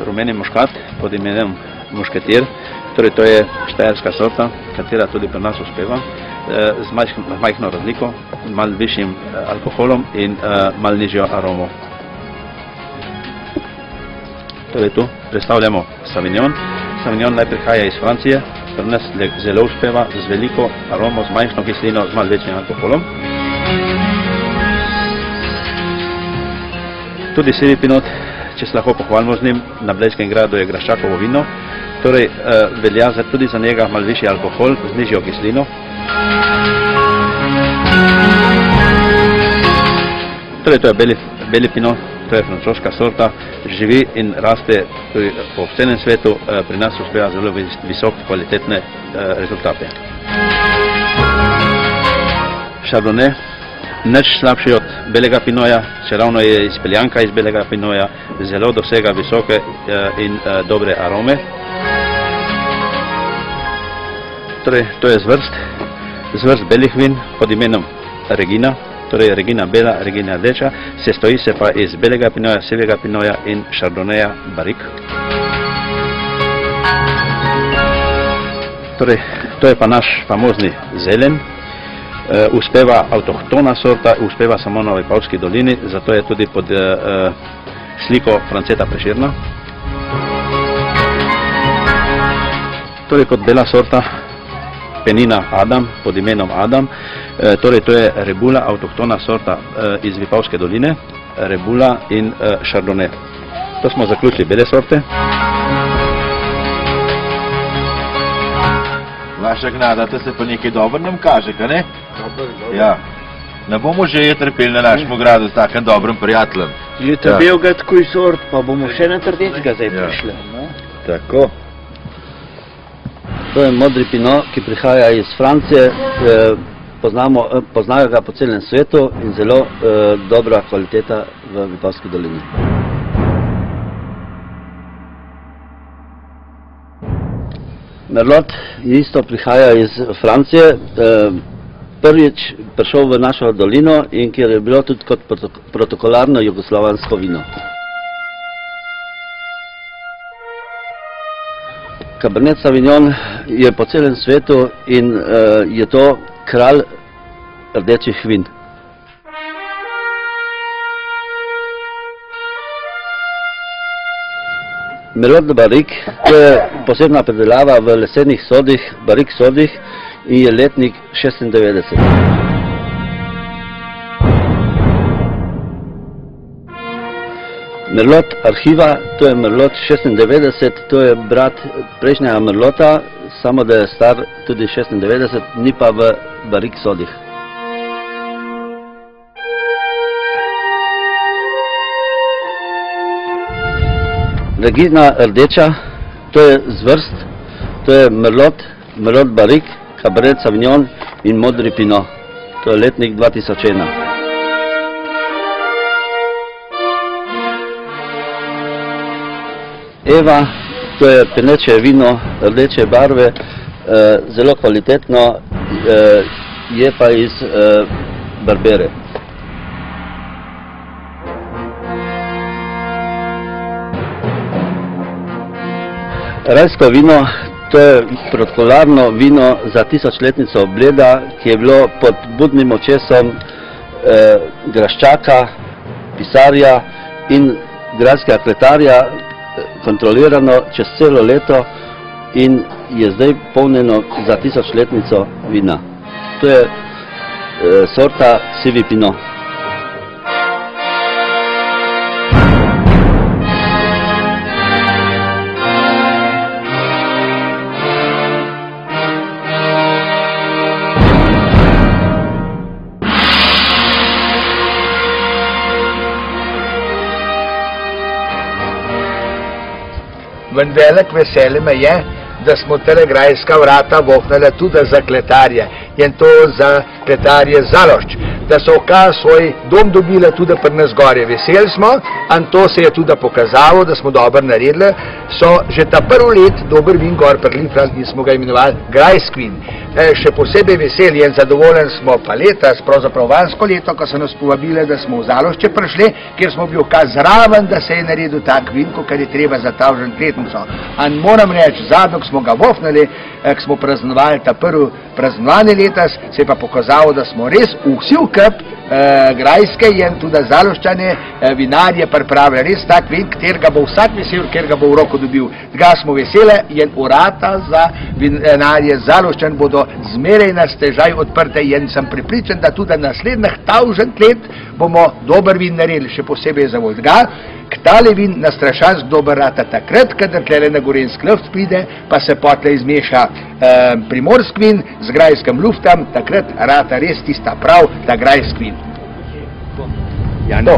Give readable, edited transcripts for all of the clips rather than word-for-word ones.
Rumeni muškat pod imenom mušketir, torej to je štajerska sorta, katera tudi pri nas uspeva, z majhno razliko, malo višjim alkoholom in malo nižjo aromo. Torej tu predstavljamo Sauvignon. Sauvignon naj prihaja iz Francije, pri nas zelo uspeva, z veliko aromo, z majhno kislino, z malo večjim alkoholom. Tudi sivi pinot, če se lahko pohvalimo z njim, na Blejskem gradu je graščakovo vino, torej velja tudi za njega malo višji alkohol z nižjo kislino. Torej to je beli pinot, to je francoska sorta, živi in raste po celem svetu, pri nas uspeva zelo visoko kvalitetne rezultate. Chardonnay, nič slabši od belega pinoja, čeravno je izpeljanka iz belega pinoja, zelo dosega visoke in dobre arome. Torej, to je zvrst belih vin pod imenom Regina, torej Regina bela, Regina rdeča, sestoji se pa iz belega pinoja, sivega pinoja in Chardonnaya Barrique. Torej, to je pa naš famozni zelen. Uspeva avtohtona sorta, uspeva samo na Vipavski dolini, zato je tudi pod sliko Franceta Prešerna. Torej kot bela sorta penina Adam, pod imenom Adam, torej to je rebula, avtohtona sorta iz Vipavske doline, rebula in Chardonnay. To smo zaključili bele sorte. Vaša gnada, to se pa nekaj dobro nam kaže, ka ne? Ja. Ne bomo že trpeli na našemu gradu s takim dobrim prijateljem. Že trpel ga takoj sort, pa bomo še na trdečega zdaj prišli. Tako. To je modri pinot, ki prihaja iz Francije, poznajo ga po celem svetu in zelo dobra kvaliteta v Vipavski dolini. Merlot isto prihaja iz Francije, prvič prišel v našo dolino in kjer je bilo tudi kot protokolarno jugoslovansko vino. Cabernet Sauvignon je po celem svetu in je to kralj rdečih vin. Merlot de Barrique, to je posebna predelava v lesenih sodih, Barrique sodih in je letnik 96. Merlot Arhiva, to je Merlot 96, to je brat prejšnjega Merlota, samo da je star tudi 96, ni pa v Barrique sodih. Regina rdeča, to je zvrst, to je Merlot Barrique, Cabernet Sauvignon in modri pinot, to je letnik 2001. Eva, to je peneče vino rdeče barve, zelo kvalitetno, je pa iz Barbere. Rajsko vino, to je protokolarno vino za tisočletnico Bleda, ki je bilo pod budnim očesom graščaka, pisarja in gradskega kletarja kontrolirano čez celo leto in je zdaj polnjeno za tisočletnico vina. To je sorta sivi pinot. velik veselje me je, da smo tele grajska vrata vohnali tudi za kletarje in to za kletarje Zalošč, da so svoj dom dobili tudi pri nas gorje. Veseli smo in to se je tudi pokazalo, da smo dobro naredili. So že ta prvo let dober vin gor priliprali in smo ga imenovali grajski vin. Še posebej veseli in zadovoljen smo pa letos, pravzaprav vanjsko leto, ko so nas povabili, da smo v Zalošče prišli, kjer smo bili zraven, da se je naredil tak vin, kar je treba za ta letnico. In moram reči, zadnjo, ko smo ga vofnali, ko smo praznovali ta prvi praznovanje letos, se je pa pokazalo, da smo res vsi vkup grajske in tudi Zaloščane vinarje pripravili res tak vin, katerega bo vsak vesel, ker ga bo v roko dobil. Tega smo veseli in urata za vinarje Zaloščan bodo zmeraj na stežaj odprte in sem pripričan, da tudi naslednjih 1000 let bomo dober vin naredili, še posebej za Volga. Tale vin na strašansko dober rata takrat, kadar tle na gorenski luft pride, pa se potle izmeša primorski vin z grajskim luftom, takrat rata res tista prav, ta grajski vin.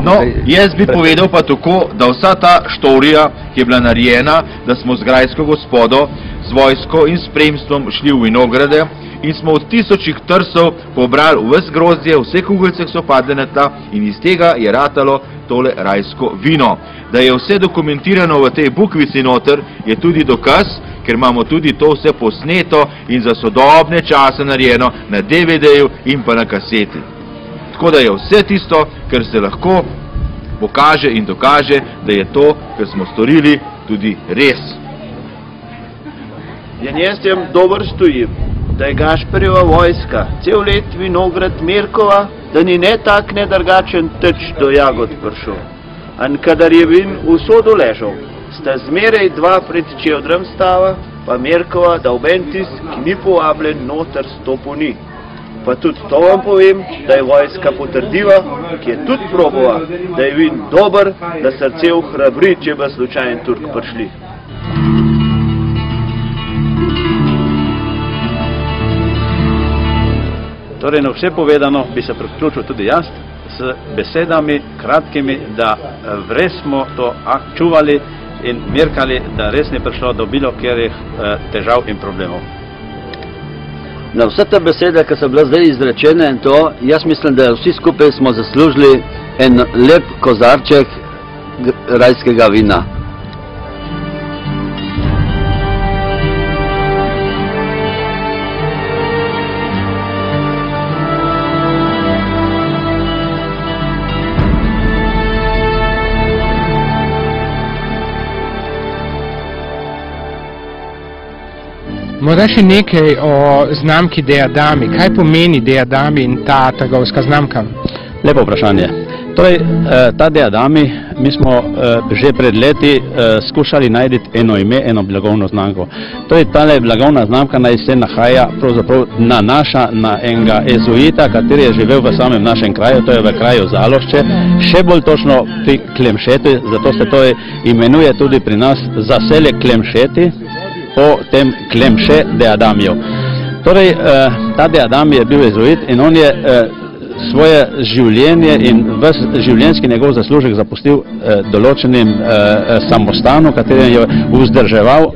No, jaz bi povedal pa tako, da vsa ta štorija, ki je bila narejena, da smo z grajsko gospodo, z vojsko in spremstvom šli v vinograde in smo od 1000 trsov pobrali vse grozdje, vse kugelce, ki so padle na tla in iz tega je ratalo tole rajsko vino. Da je vse dokumentirano v tej bukvici noter, je tudi dokaz, ker imamo tudi to vse posneto in za sodobne čase narejeno na DVD-ju in pa na kaseti. Tako da je vse tisto, kar se lahko pokaže in dokaže, da je to, kar smo storili, tudi res. In jaz tem dober stojim, da je Gašperjeva vojska cel let vinograd Mirkova, da ni ne tak ne drugačen teč do jagod prišel. In kadar je vin vso doležal, sta zmeraj dva pred čevdrem stava, pa Mirkova, da oben tis, ki ni povabljen, noter stopu ni. Pa tudi to vam povem, da je vojska potrdila, ki je tudi probova, da je vin dober, da srce ohrabri, če bi slučajen Turk prišli. Torej, na vse povedano bi se priključil tudi jaz s besedami kratkimi, da res smo to čuvali in merkali, da res ni prišlo do bilo katerih težav in problemov. Na vse te besede, ki so bile zdaj izrečene in to, jaz mislim, da vsi skupaj smo zaslužili en lep kozarček rajskega vina. Morda še nekaj o znamki Deadami. Kaj pomeni Deadami in ta trgovska znamka? Lepo vprašanje. Torej, ta Deadami, mi smo že pred leti skušali najti eno ime, eno blagovno znamko. Torej, tale blagovna znamka naj se nahaja, pravzaprav nanaša na enega jezuita, kateri je živel v samem našem kraju, to je v kraju Zalošče, še bolj točno pri Klemšeti, zato se to imenuje tudi pri nas zaselje Klemšeti, po tem Klemše Deadamijo. Torej, ta Deadami je bil jezuit in on je svoje življenje in ves življenjski njegov zaslužek zapustil določenim samostanu, katerem je vzdrževal,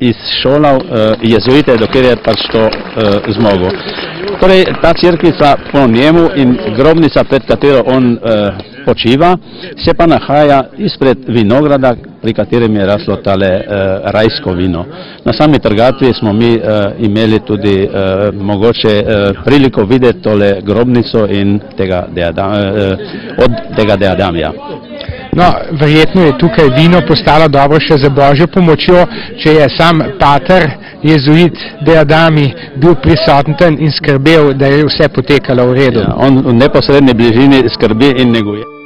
izšolal jezuite, dokler je pač to zmogel. Torej, ta cerkvica po njemu in grobnica, pred katero on počiva, se pa nahaja izpred vinograda, pri katerem je raslo tale rajsko vino. Na sami trgatvi smo mi imeli tudi mogoče priliko videti tole grobnico in od tega Deadamija. No, verjetno je tukaj vino postalo dobro še za Božjo pomočjo, če je sam pater, jezuit Deadami bil prisoten in skrbel, da je vse potekalo v redu. Ja, on v neposredni bližini skrbi in neguje.